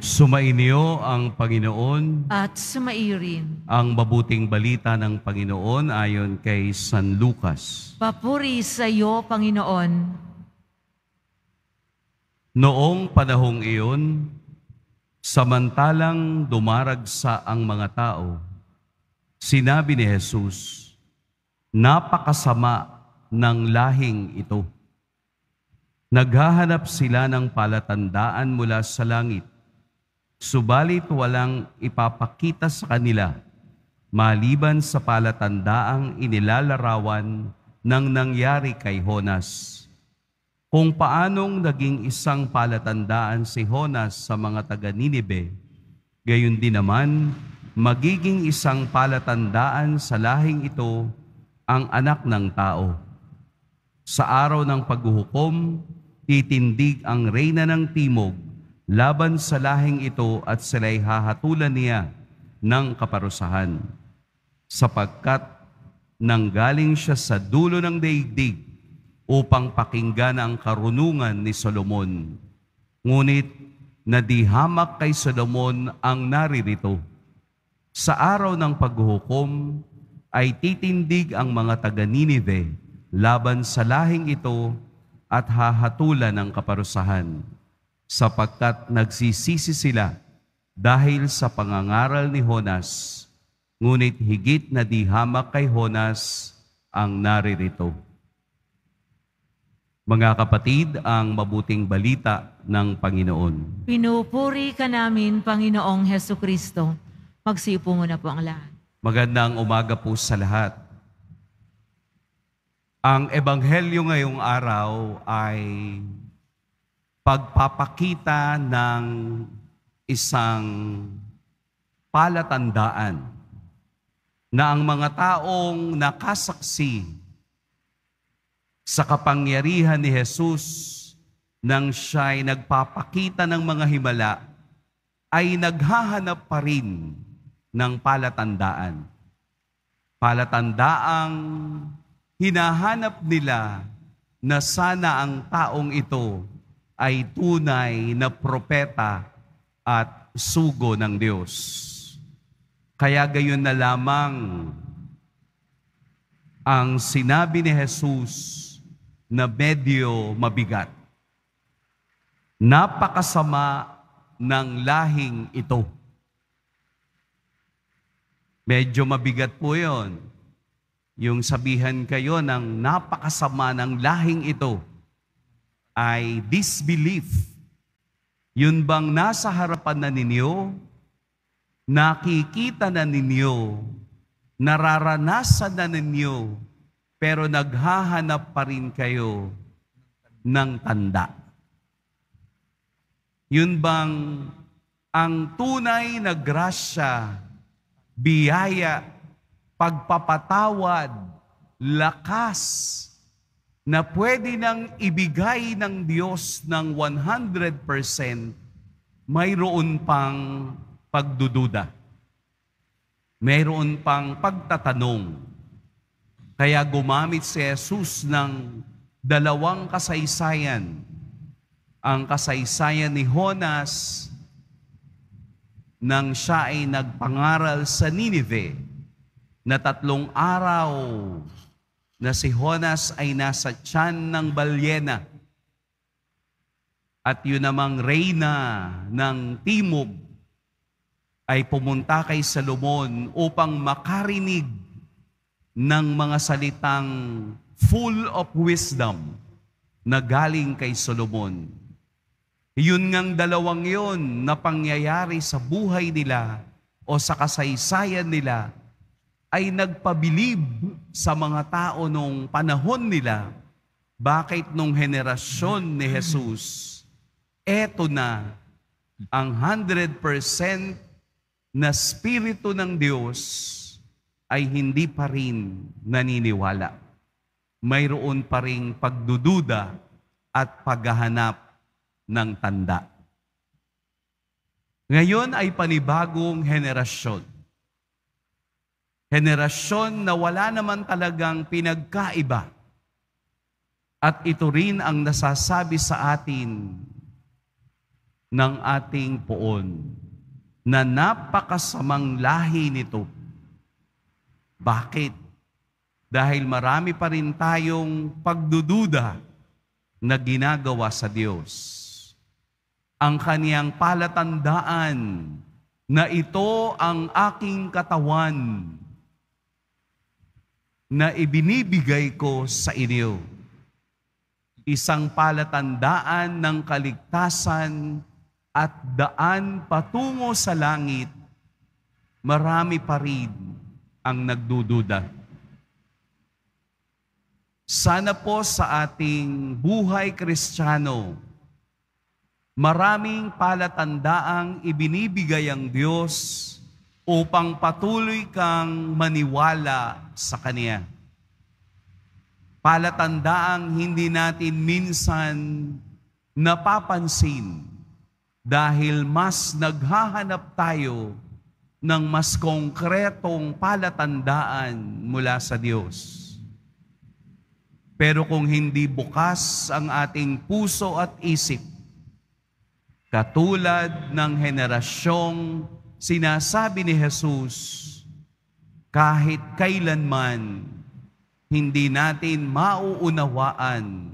Sumainyo ang Panginoon, at sumaiyo rin. ang mabuting balita ng Panginoon ayon kay San Lucas. Papuri sa iyo, Panginoon. Noong panahong iyon, samantalang dumaragsa ang mga tao, sinabi ni Jesus, "Napakasama ng lahing ito. Naghahanap sila ng palatandaan mula sa langit, subalit walang ipapakita sa kanila maliban sa palatandaang inilalarawan ng nangyari kay Jonas. Kung paanong naging isang palatandaan si Jonas sa mga taga-Ninibe, gayon din naman magiging isang palatandaan sa lahing ito ang Anak ng Tao. Sa araw ng paghuhukom, titindig ang Reyna ng Timog laban sa lahing ito at sila'y hahatulan niya ng kaparusahan, sapagkat nanggaling siya sa dulo ng daigdig upang pakinggan ang karunungan ni Solomon. Ngunit nadihamak kay Solomon ang naririto. Sa araw ng paghuhukom ay titindig ang mga taga-Ninive laban sa lahing ito at hahatulan ng kaparusahan, sapagkat nagsisisi sila dahil sa pangangaral ni Jonas, ngunit higit na dihamak kay Jonas ang naririto." Mga kapatid, ang mabuting balita ng Panginoon. Pinupuri ka namin, Panginoong Hesukristo. Magsiupo muna po ang lahat. Magandang umaga po sa lahat. Ang ebanghelyo ngayong araw ay pagpapakita ng isang palatandaan na ang mga taong nakasaksi sa kapangyarihan ni Jesus nang siya'y nagpapakita ng mga himala ay naghahanap pa rin ng palatandaan. Palatandaang hinahanap nila na sana ang taong ito ay tunay na propeta at sugo ng Diyos. Kaya gayon na lamang ang sinabi ni Jesus na medyo mabigat. Napakasama ng lahing ito. Medyo mabigat po yun. Yung sabihan kayo ng napakasama ng lahing ito ay disbelief. Yun bang nasa harapan na ninyo, nakikita na ninyo, nararanasan na ninyo, pero naghahanap pa rin kayo ng tanda. Yun bang ang tunay na grasya, biyaya, pagpapatawad, lakas na pwede nang ibigay ng Diyos ng 100%, mayroon pang pagdududa. Mayroon pang pagtatanong. Kaya gumamit si Jesus ng dalawang kasaysayan. Ang kasaysayan ni Jonas nang siya ay nagpangaral sa Ninive na 3 araw na si Jonas ay nasa tiyan ng balyena. At yun namang Reyna ng Timog ay pumunta kay Solomon upang makarinig ng mga salitang full of wisdom na galing kay Solomon. Yun ngang dalawang yun na pangyayari sa buhay nila o sa kasaysayan nila ay nagpabilib sa mga tao nung panahon nila. Bakit nung henerasyon ni Jesus, eto na ang 100% na Espiritu ng Diyos ay hindi pa rin naniniwala. Mayroon pa ring pagdududa at paghahanap ng tanda. Ngayon ay panibagong henerasyon. Henerasyon na wala naman talagang pinagkaiba. At ito rin ang nasasabi sa atin ng ating poon na napakasamang lahi nito. Bakit? Dahil marami pa rin tayong pagdududa na ginagawa sa Diyos. Ang kaniyang palatandaan na ito ang aking katawan na ibinibigay ko sa inyo. Isang palatandaan ng kaligtasan at daan patungo sa langit, marami pa rin ang nagdududa. Sana po sa ating buhay Kristiyano, maraming palatandaang ibinibigay ang Diyos upang patuloy kang maniwala sa Kanya. Palatandaang hindi natin minsan napapansin dahil mas naghahanap tayo ng mas konkretong palatandaan mula sa Diyos. Pero kung hindi bukas ang ating puso at isip, katulad ng henerasyong sinasabi ni Jesus, kahit kailanman hindi natin mauunawaan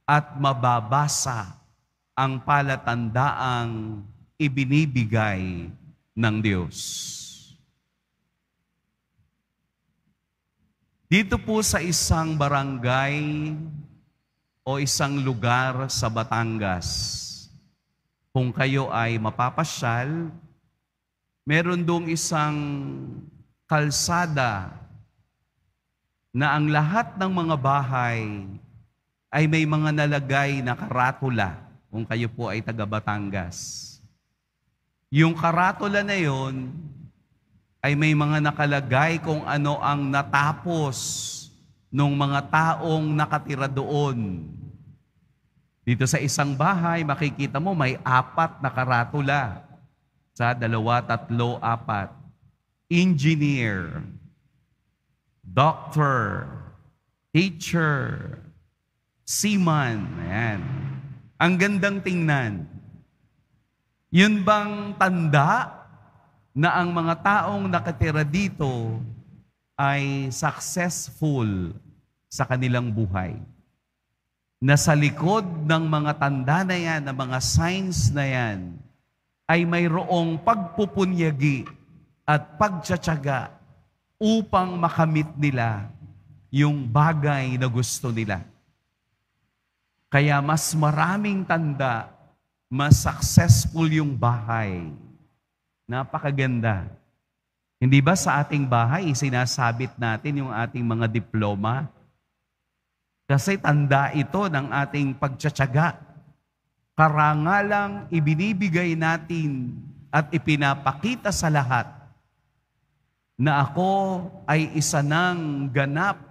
at mababasa ang palatandaang ibinibigay ng Diyos. Dito po sa isang barangay o isang lugar sa Batangas, kung kayo ay mapapasyal, meron dong isang kalsada na ang lahat ng mga bahay ay may mga nalagay na karatula kung kayo po ay taga Batangas. Yung karatula na yon ay may mga nakalagay kung ano ang natapos ng mga taong nakatira doon. Dito sa isang bahay, makikita mo may 4 na karatula. Sa 2, 3, 4. Engineer, doctor, teacher, seaman. Ayan. Ang gandang tingnan. Yun bang tanda na ang mga taong nakatira dito ay successful sa kanilang buhay? Na sa likod ng mga tanda na yan, ng mga signs na yan, ay mayroong pagpupunyagi at pagtsatsaga upang makamit nila yung bagay na gusto nila. Kaya mas maraming tanda, mas successful yung bahay. Napakaganda. Hindi ba sa ating bahay, sinasabit natin yung ating mga diploma? Kasi tanda ito ng ating pagtsatsaga. Karangalang ibinibigay natin at ipinapakita sa lahat na ako ay isa ng ganap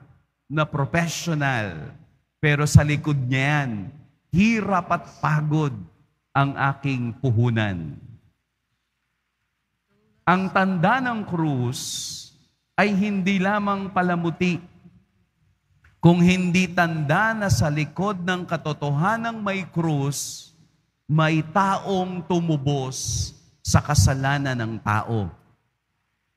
na professional. Pero sa likod niyan, hirap at pagod ang aking puhunan. Ang tanda ng krus ay hindi lamang palamuti, kung hindi tanda na sa likod ng katotohanang may krus, may taong tumubos sa kasalanan ng tao.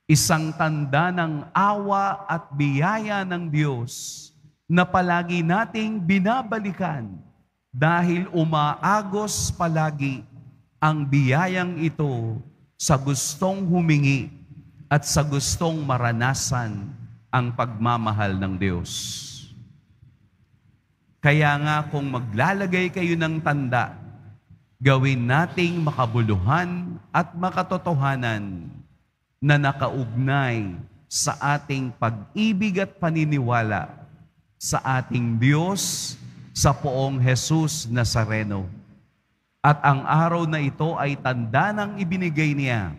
Isang tanda ng awa at biyaya ng Diyos na palagi nating binabalikan dahil umaagos palagi ang biyayang ito sa gustong humingi at sa gustong maranasan ang pagmamahal ng Diyos. Kaya nga kung maglalagay kayo ng tanda, gawin nating makabuluhan at makatotohanan na nakaugnay sa ating pag-ibig at paniniwala sa ating Diyos, sa poong Jesus Nazareno. At ang araw na ito ay tanda ng ibinigay niya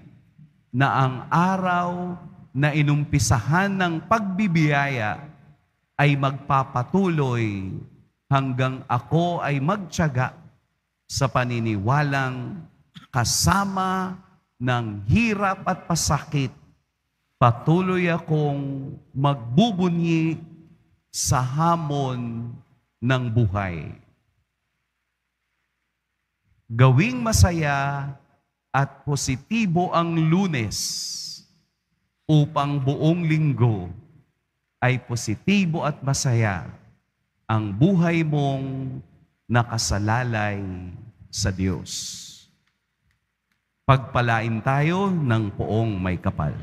na ang araw na inumpisahan ng pagbibiyaya ay magpapatuloy hanggang ako ay magtiyaga sa paniniwalang kasama ng hirap at pasakit, patuloy akong magbubunyi sa hamon ng buhay. Gawing masaya at positibo ang Lunes upang buong linggo ay positibo at masaya ang buhay mong nakasalalay sa Diyos. Pagpalain tayo ng poong may kapal.